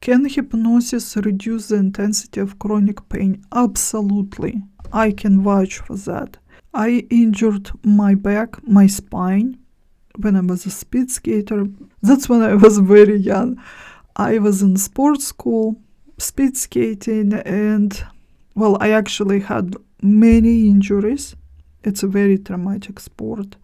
Can hypnosis reduce the intensity of chronic pain? Absolutely. I can vouch for that. I injured my back, my spine, when I was a speed skater. That's when I was very young. I was in sports school, speed skating, and, well, I actually had many injuries. It's a very traumatic sport.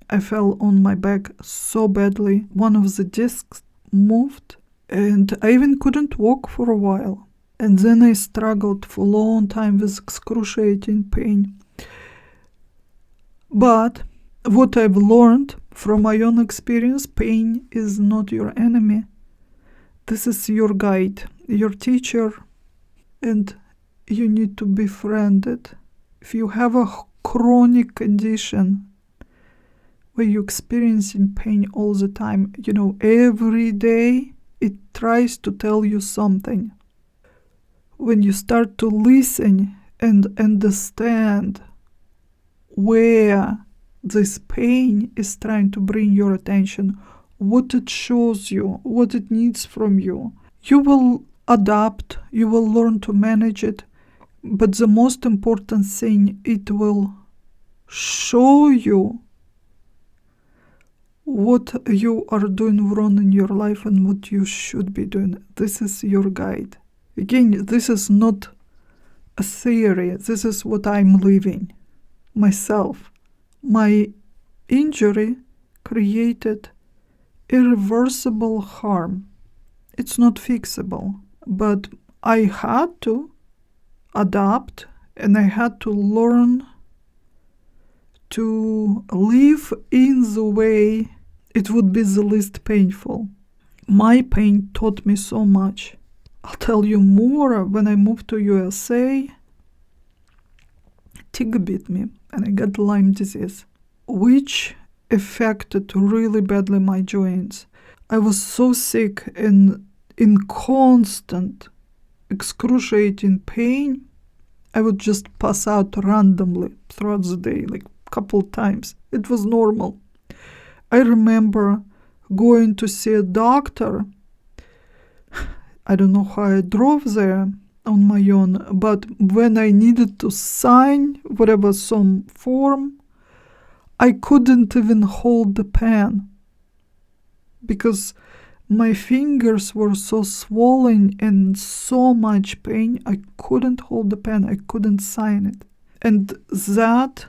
I fell on my back so badly. One of the discs moved, and I even couldn't walk for a while. And then I struggled for a long time with excruciating pain. But what I've learned from my own experience, pain is not your enemy. This is your guide, your teacher, and you need to befriend it. If you have a chronic condition where you're experiencing pain all the time, every day it tries to tell you something. When you start to listen and understand where this pain is trying to bring your attention, what it shows you, what it needs from you, you will adapt, you will learn to manage it. But the most important thing, it will show you what you are doing wrong in your life and what you should be doing. This is your guide. Again, this is not a theory. This is what I'm living myself. My injury created irreversible harm. It's not fixable, but I had to adapt, and I had to learn to live in the way it would be the least painful. My pain taught me so much. I'll tell you more. When I moved to USA, tick bit me and I got Lyme disease, which affected really badly my joints. I was so sick and in constant excruciating pain. I would just pass out randomly throughout the day, like a couple times. It was normal. I remember going to see a doctor. I don't know how I drove there on my own, but when I needed to sign some form, I couldn't even hold the pen because my fingers were so swollen and so much pain. I couldn't hold the pen. I couldn't sign it. And that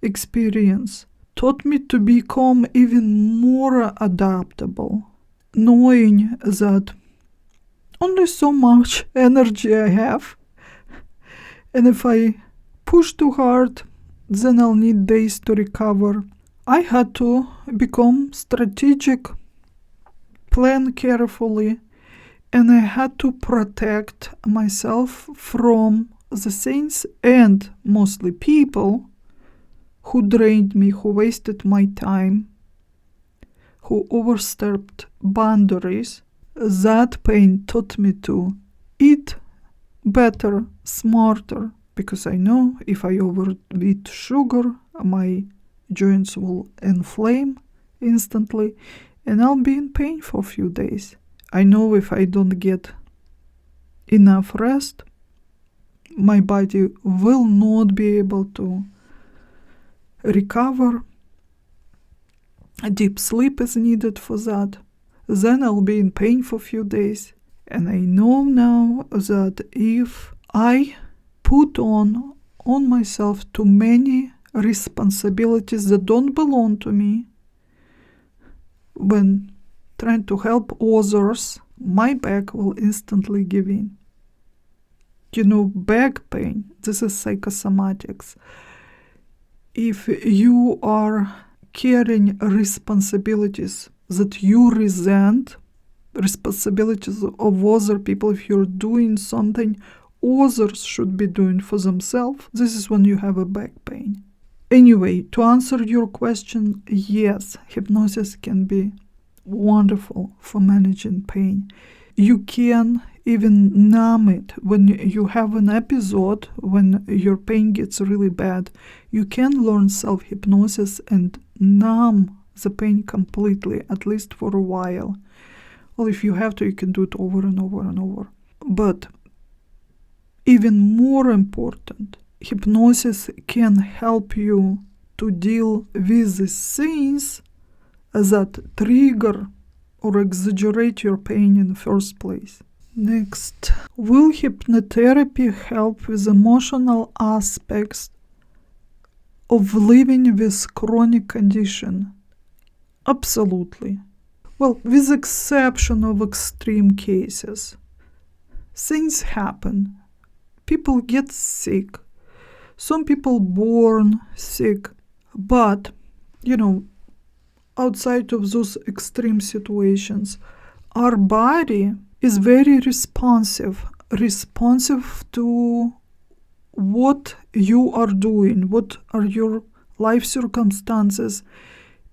experience taught me to become even more adaptable, knowing that only so much energy I have, and if I push too hard, then I'll need days to recover. I had to become strategic, plan carefully, and I had to protect myself from the things and mostly people who drained me, who wasted my time, who overstepped boundaries. That pain taught me to eat better, smarter, because I know if I overeat sugar, my joints will inflame instantly and I'll be in pain for a few days. I know if I don't get enough rest, my body will not be able to recover. A deep sleep is needed for that. Then I'll be in pain for a few days. And I know now that if I put on myself too many responsibilities that don't belong to me, when trying to help others, my back will instantly give in. Back pain, this is psychosomatics. If you are carrying responsibilities that you resent, responsibilities of other people, if you're doing something others should be doing for themselves, this is when you have a back pain. Anyway, to answer your question, yes, hypnosis can be wonderful for managing pain. You can even numb it. When you have an episode, when your pain gets really bad, you can learn self-hypnosis and numb the pain completely, at least for a while. Well, if you have to, you can do it over and over and over. But even more important, hypnosis can help you to deal with the things that trigger or exaggerate your pain in the first place. Next, will hypnotherapy help with emotional aspects of living with chronic condition? Absolutely. Well, with exception of extreme cases. Things happen. People get sick. Some people born sick. But, outside of those extreme situations, our body is very responsive to what you are doing, what are your life circumstances,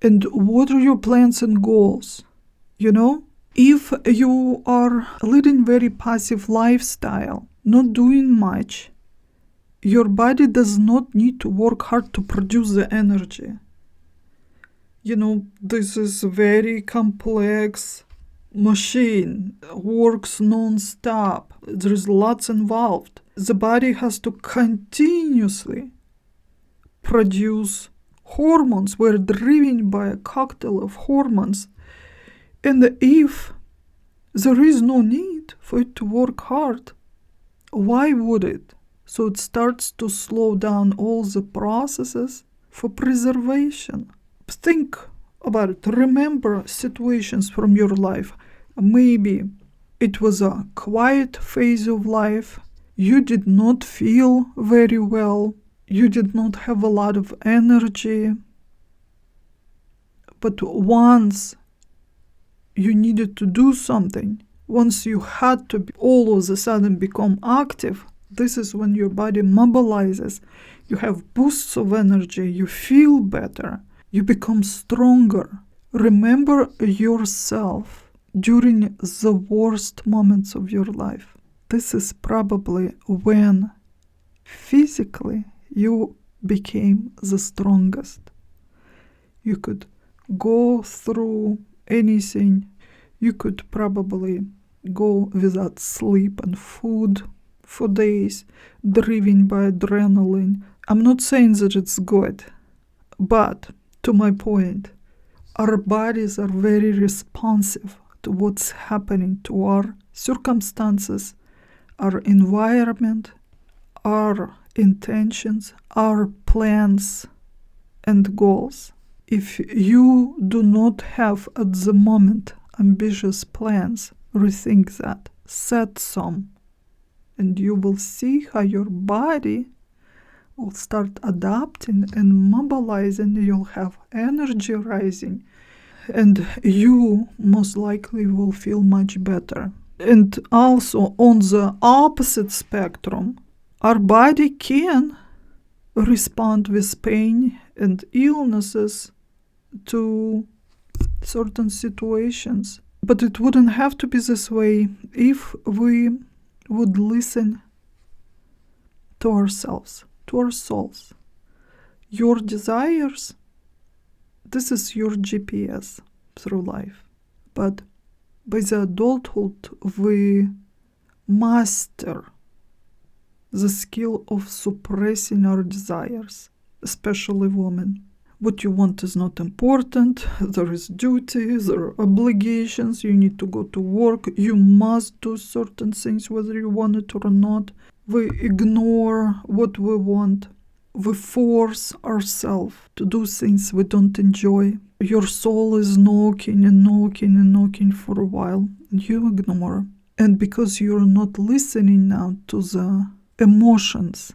and what are your plans and goals. If you are leading very passive lifestyle, not doing much, your body does not need to work hard to produce the energy. This is a very complex machine, works non-stop. There's lots involved. The body has to continuously produce hormones. We're driven by a cocktail of hormones. And if there is no need for it to work hard, why would it? So it starts to slow down all the processes for preservation. Think about it. Remember situations from your life. Maybe it was a quiet phase of life. You did not feel very well. You did not have a lot of energy. But once you needed to do something, once you had to all of a sudden become active, this is when your body mobilizes. You have boosts of energy. You feel better. You become stronger. Remember yourself during the worst moments of your life. This is probably when physically you became the strongest. You could go through anything. You could probably go without sleep and food for days, driven by adrenaline. I'm not saying that it's good, but to my point, our bodies are very responsive to what's happening to our circumstances, our environment, our intentions, our plans and goals. If you do not have at the moment ambitious plans, rethink that. Set some. And you will see how your body will start adapting and mobilizing. You'll have energy rising. And you most likely will feel much better. And also on the opposite spectrum, our body can respond with pain and illnesses to certain situations. But it wouldn't have to be this way if we would listen to ourselves, to our souls. Your desires, this is your GPS through life. But by the adulthood, we master the skill of suppressing our desires, especially women. What you want is not important. There is duty, there are obligations. You need to go to work. You must do certain things whether you want it or not. We ignore what we want. We force ourselves to do things we don't enjoy. Your soul is knocking and knocking and knocking for a while. You ignore. And because you're not listening now to the emotions,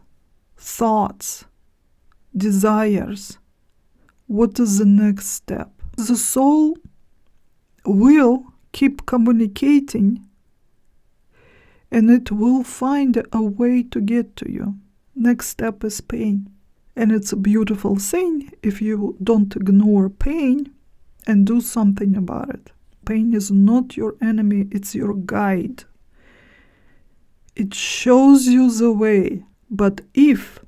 thoughts, desires, what is the next step? The soul will keep communicating and it will find a way to get to you. Next step is pain. And it's a beautiful thing if you don't ignore pain and do something about it. Pain is not your enemy, it's your guide. It shows you the way. But if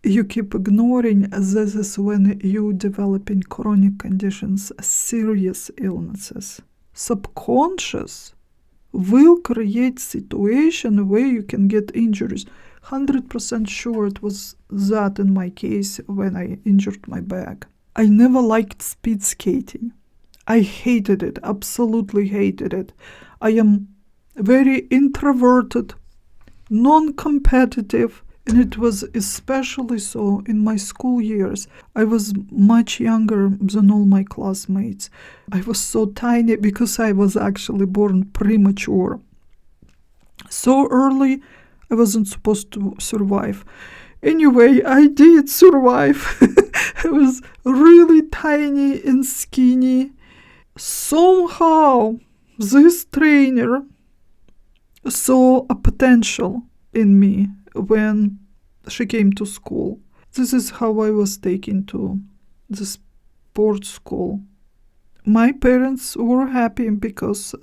you keep ignoring, this is when you develop in chronic conditions, serious illnesses. subconscious will create situation where you can get injuries. 100% sure it was that in my case when I injured my back. I never liked speed skating. I hated it, absolutely hated it. I am very introverted, non-competitive, and it was especially so in my school years. I was much younger than all my classmates. I was so tiny because I was actually born premature. So early, I wasn't supposed to survive. Anyway, I did survive. I was really tiny and skinny. Somehow, this trainer saw a potential in me when she came to school. This is how I was taken to the sports school. My parents were happy because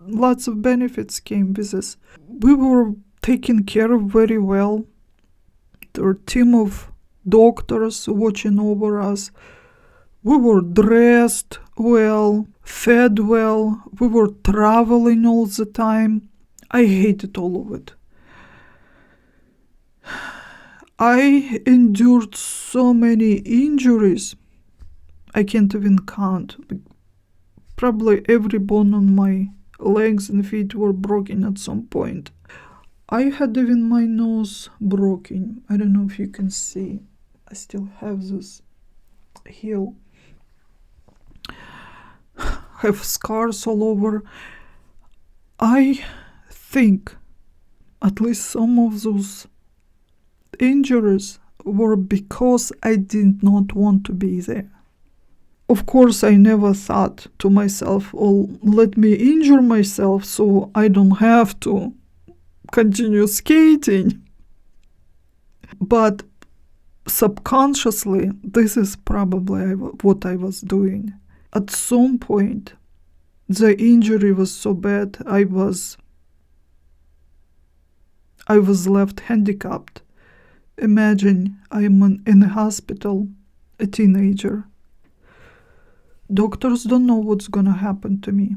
lots of benefits came with this. We were taken care of very well. There were a team of doctors watching over us. We were dressed well, fed well. We were traveling all the time. I hated all of it. I endured so many injuries. I can't even count. Probably every bone on my legs and feet were broken at some point. I had even my nose broken. I don't know if you can see. I still have this heel. I have scars all over. I think at least some of those injuries were because I did not want to be there. Of course, I never thought to myself, oh, let me injure myself so I don't have to continue skating. But subconsciously, this is probably what I was doing. At some point, the injury was so bad, I was left handicapped. Imagine I am in a hospital, a teenager. Doctors don't know what's gonna happen to me.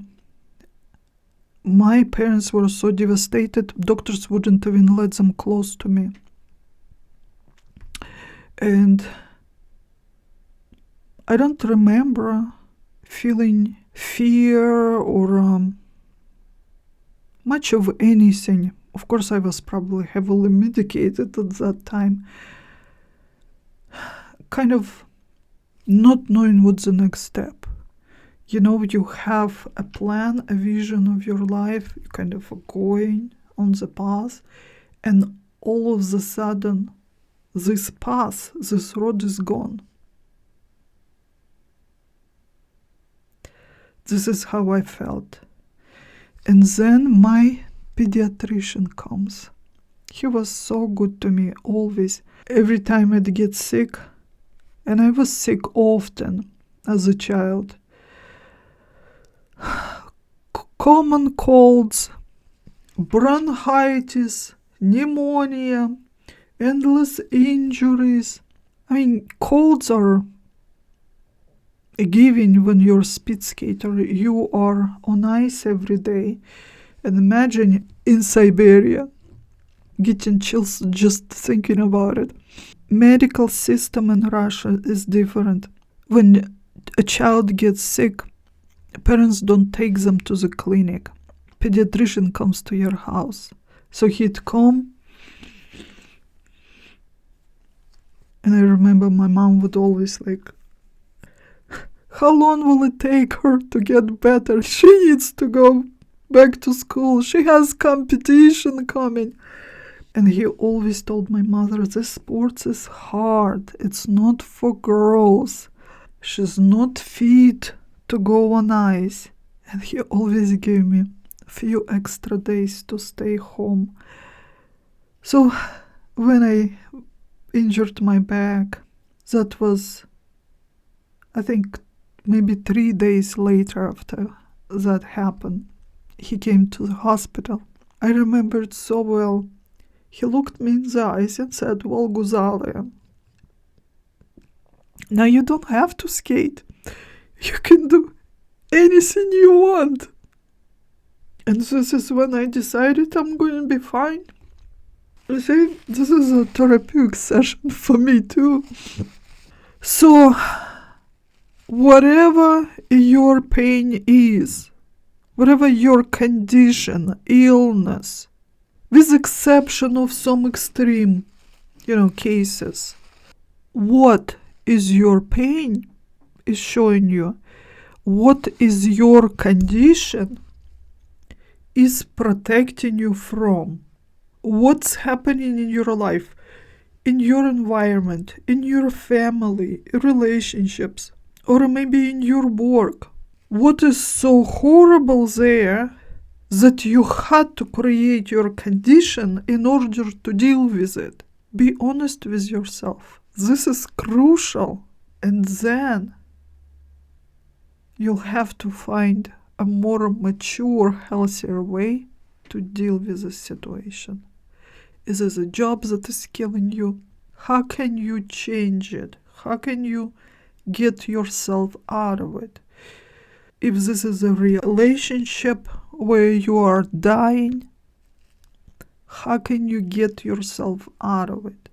My parents were so devastated, doctors wouldn't even let them close to me. And I don't remember feeling fear or much of anything. Of course, I was probably heavily medicated at that time. Kind of not knowing what's the next step. You know, you have a plan, a vision of your life, you're kind of going on the path, and all of a sudden, this path, this road is gone. This is how I felt. And then my pediatrician comes. He was so good to me, always. Every time I'd get sick, and I was sick often as a child. Common colds, bronchitis, pneumonia, endless injuries. I mean, colds are a given when you're a speed skater. You are on ice every day. And imagine in Siberia, getting chills just thinking about it. Medical system in Russia is different. When a child gets sick, parents don't take them to the clinic. Pediatrician comes to your house. So he'd come, and I remember my mom would always like, how long will it take her to get better? She needs to go back to school. She has competition coming. And he always told my mother, this sports is hard. It's not for girls. She's not fit to go on ice. And he always gave me a few extra days to stay home. So when I injured my back, that was, I think, maybe 3 days later after that happened. He came to the hospital. I remember it so well. He looked me in the eyes and said, well, Guzalia, now you don't have to skate. You can do anything you want. And this is when I decided I'm going to be fine. You see, this is a therapeutic session for me too. So, whatever your pain is, whatever your condition, illness, with exception of some extreme, cases, what is your pain is showing you. What is your condition is protecting you from. What's happening in your life, in your environment, in your family, relationships, or maybe in your work. What is so horrible there that you had to create your condition in order to deal with it? Be honest with yourself. This is crucial. And then you'll have to find a more mature, healthier way to deal with this situation. Is this a job that is killing you? How can you change it? How can you get yourself out of it? If this is a relationship where you are dying, how can you get yourself out of it?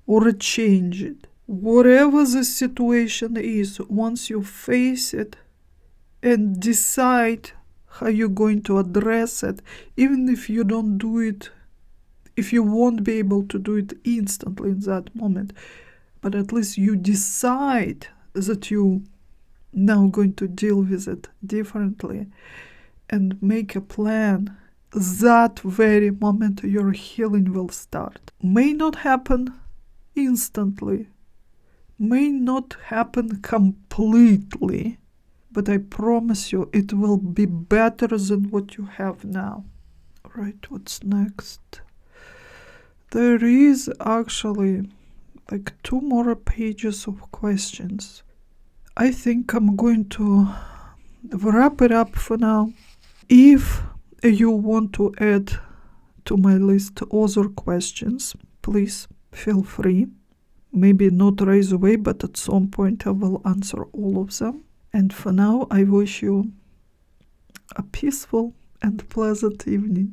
Or change it? Whatever the situation is, once you face it and decide how you're going to address it, even if you don't do it, if you won't be able to do it instantly in that moment, but at least you decide that you now going to deal with it differently and make a plan, that very moment your healing will start. May not happen instantly, may not happen completely, but I promise you it will be better than what you have now. Right, what's next? There is actually like 2 more pages of questions. I think I'm going to wrap it up for now. If you want to add to my list other questions, please feel free. Maybe not right away, but at some point I will answer all of them. And for now, I wish you a peaceful and pleasant evening.